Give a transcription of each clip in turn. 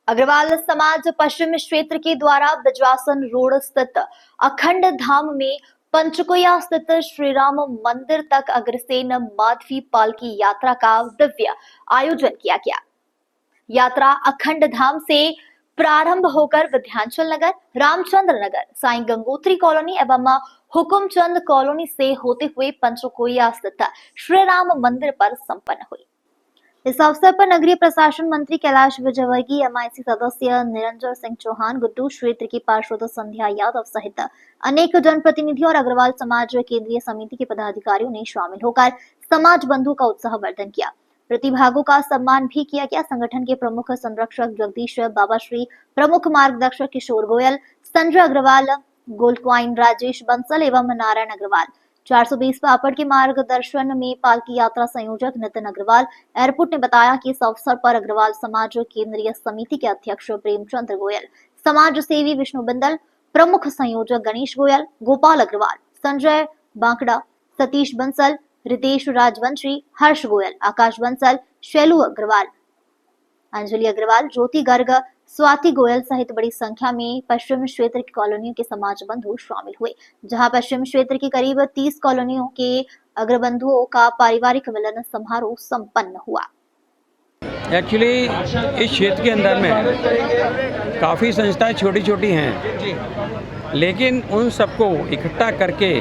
अग्रवाल समाज पश्चिम क्षेत्र के द्वारा बिजवासन रोड स्थित अखंड धाम में पंचकुया स्थित श्री राम मंदिर तक अग्रसेन माधवी पालकी यात्रा का दिव्य आयोजन किया गया। यात्रा अखंड धाम से प्रारंभ होकर विध्यांचल नगर, रामचंद्र नगर, साईं गंगोत्री कॉलोनी एवं हुकुमचंद कॉलोनी से होते हुए पंचकुया स्थित श्री राम मंदिर पर संपन्न हुई। इस अवसर पर नगरीय प्रशासन मंत्री कैलाश विजयवर्गीय, एमआईसी सदस्य निरंजन सिंह चौहान, गुड्डू क्षेत्र की पार्षद संध्या यादव सहित अनेक जनप्रतिनिधि और अग्रवाल समाज केंद्रीय समिति के पदाधिकारियों ने शामिल होकर समाज बंधु का उत्साहवर्धन किया। प्रतिभागों का सम्मान भी किया गया। संगठन के प्रमुख संरक्षक जगदीश बाबाश्री, प्रमुख मार्गदर्शक किशोर गोयल, संजय अग्रवाल, गोल्डक्वाइन राजेश बंसल एवं नारायण अग्रवाल, 420 पापड़ के मार्गदर्शन में पालकी यात्रा संयोजक नितिन अग्रवाल एयरपोर्ट ने बताया कि इस अवसर पर अग्रवाल समाज केंद्रीय समिति के अध्यक्ष प्रेमचंद्र गोयल, समाज सेवी विष्णु बिंदल, प्रमुख संयोजक गणेश गोयल, गोपाल अग्रवाल, संजय बांकड़ा, सतीश बंसल, रितेश राजवंशी, हर्ष गोयल, आकाश बंसल, शैलू अग्रवाल, अंजलि अग्रवाल, ज्योति गर्ग, स्वाति गोयल सहित बड़ी संख्या में पश्चिम क्षेत्र की कॉलोनियों के समाज बंधु शामिल हुए, जहां पश्चिम क्षेत्र की करीब 30 कॉलोनियों के अग्रबंधुओं का पारिवारिक मिलन समारोह संपन्न हुआ। एक्चुअली इस क्षेत्र के अंदर में काफ़ी संस्थाएं छोटी छोटी हैं, लेकिन उन सबको इकट्ठा करके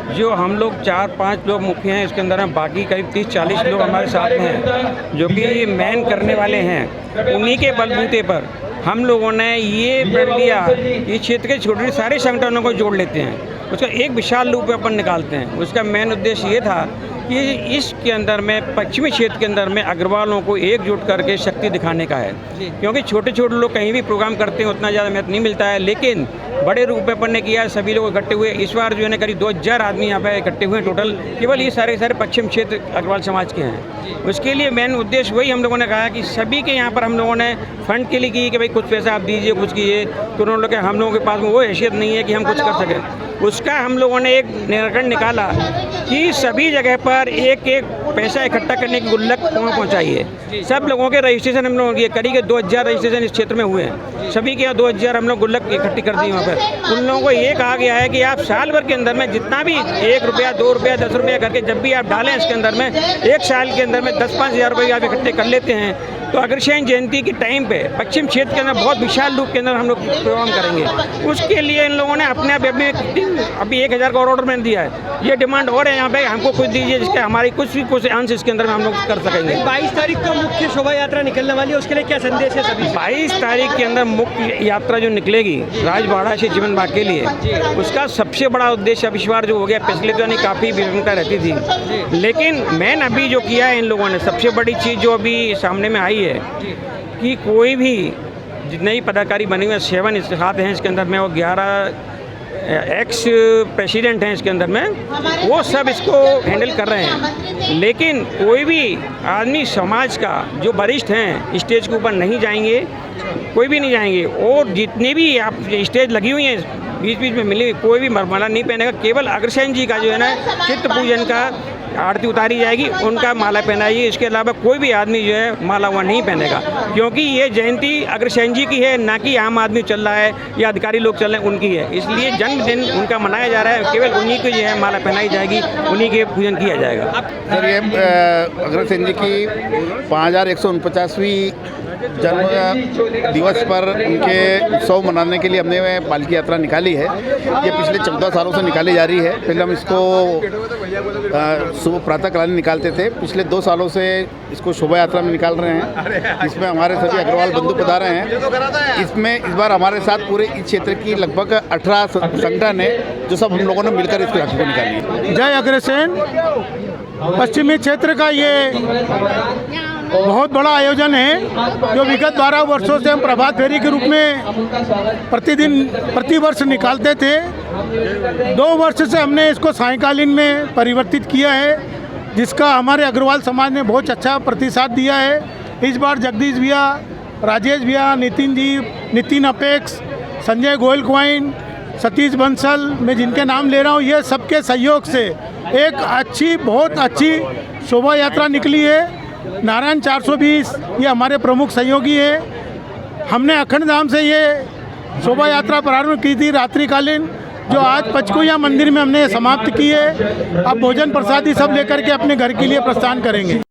जो हम लोग 4-5 लोग मुख्य हैं, इसके अंदर में बाकी करीब 30-40 लोग हमारे साथ में हैं जो कि मैन करने वाले हैं। उन्हीं के बलबूते पर हम लोगों ने ये प्रण लिया कि क्षेत्र के छोटे सारे संगठनों को जोड़ लेते हैं, उसका एक विशाल रूप अपन निकालते हैं। उसका मेन उद्देश्य ये था कि इसके अंदर में पश्चिमी क्षेत्र के अंदर में अग्रवालों को एकजुट करके शक्ति दिखाने का है, क्योंकि छोटे छोटे लोग कहीं भी प्रोग्राम करते हैं उतना ज़्यादा महत्व नहीं मिलता है, लेकिन बड़े रूप में अपन ने किया है। सभी लोग इकट्ठे हुए। इस बार जो है ना करीब 2000 आदमी यहाँ पे इकट्ठे हुए टोटल, केवल ये सारे पश्चिम क्षेत्र अग्रवाल समाज के हैं। उसके लिए मेन उद्देश्य वही हम लोगों ने कहा कि सभी के यहाँ पर हम लोगों ने फंड के लिए की कि भाई कुछ पैसा आप दीजिए, कुछ कीजिए, तो उन्होंने लोग हम लोगों के पास में वो हैसियत नहीं है कि हम कुछ कर सकें। उसका हम लोगों ने एक निर्णय निकाला कि सभी जगह पर एक एक पैसा इकट्ठा करने की गुल्लक पहुँचाई है। सब लोगों के रजिस्ट्रेशन हम लोगों के करीब 2000 रजिस्ट्रेशन इस क्षेत्र में हुए हैं। सभी के यहाँ 2000 हम लोग गुल्लक इकट्ठी कर दी। वहाँ पर उन लोगों को ये कहा गया है कि आप साल भर के अंदर में जितना भी 1 रुपया, 2 रुपया, 10 रुपया करके जब भी आप डालें इसके अंदर में, एक साल के अंदर में 10-5 हज़ार रुपये आप इकट्ठे कर लेते हैं, तो अग्रसेन जयंती के टाइम पे पश्चिम क्षेत्र के अंदर बहुत विशाल रूप के अंदर हम लोग प्रोग्राम करेंगे। उसके लिए इन लोगों ने अपने आप अभी 1000 का ऑर्डर मैंने दिया है। ये डिमांड और है यहाँ पे, हमको कुछ दीजिए जिसके हमारी कुछ अंश इसके अंदर में हम लोग कर सकेंगे। 22 तारीख को मुख्य शोभा यात्रा निकलने वाली है, उसके लिए क्या संदेश है सभी? 22 तारीख के अंदर मुख्य यात्रा जो निकलेगी राजबाड़ा से जीवन बाग के लिए, उसका सबसे बड़ा उद्देश्य अब इस बार जो हो गया, पिछले तो नहीं काफ़ी विभिन्नता रहती थी, लेकिन मैंने अभी जो किया है इन लोगों ने, सबसे बड़ी चीज़ जो अभी सामने में आई है कि कोई भी जितने ही पदाधिकारी बने हुए 7 इस्तेहात हैं इसके अंदर में, और 11 एक्स प्रेसिडेंट हैं इसके अंदर में, वो सब इसको हैंडल कर रहे हैं। लेकिन कोई भी आदमी समाज का जो वरिष्ठ हैं स्टेज के ऊपर नहीं जाएंगे, कोई भी नहीं जाएंगे, और जितने भी आप स्टेज लगी हुई हैं बीच बीच में मिली, कोई भी माला नहीं पहनेगा। केवल अग्रसेन जी का जो है ना चित्त पूजन का आरती उतारी जाएगी, उनका माला पहनाएगी। इसके अलावा कोई भी आदमी जो है माला हुआ नहीं पहनेगा, क्योंकि ये जयंती अग्रसेन जी की है, ना कि आम आदमी चल रहा है या अधिकारी लोग चल रहे हैं उनकी है। इसलिए जन्मदिन उनका मनाया जा रहा है, केवल उन्हीं को जो है माला पहनाई जाएगी, उन्हीं के पूजन किया जाएगा। सर, ये अग्रसेन जी की 5149वीं जन्म दिवस पर उनके उत्सव मनाने के लिए हमने पालकी यात्रा निकाली है। ये पिछले 14 सालों से निकाली जा रही है। पहले हम इसको सुबह प्रातःकालीन निकालते थे, पिछले 2 सालों से इसको शोभा यात्रा में निकाल रहे हैं, जिसमें हमारे सभी अग्रवाल बंधु पधारे हैं। इसमें इस बार हमारे साथ पूरे इस क्षेत्र की लगभग 18 संगठन है, जो सब हम लोगों ने मिलकर इस राशि को निकाली है। जय अग्रसेन। पश्चिमी क्षेत्र का ये बहुत बड़ा आयोजन है, जो विगत 12 वर्षों से हम प्रभात फेरी के रूप में प्रतिवर्ष निकालते थे। 2 वर्ष से हमने इसको सायंकालीन में परिवर्तित किया है, जिसका हमारे अग्रवाल समाज ने बहुत अच्छा प्रतिसाद दिया है। इस बार जगदीश भैया, राजेश भैया, नितिन जी, नितिन अपेक्स, संजय गोल्डक्वाइन, सतीश बंसल, मैं जिनके नाम ले रहा हूँ, ये सबके सहयोग से एक बहुत अच्छी शोभा यात्रा निकली है। नारायण 420 ये हमारे प्रमुख सहयोगी हैं। हमने अखंड धाम से ये शोभा यात्रा प्रारंभ की थी रात्रिकालीन, जो आज पंचकुया मंदिर में हमने समाप्त की है। अब भोजन प्रसादी सब लेकर के अपने घर के लिए प्रस्थान करेंगे।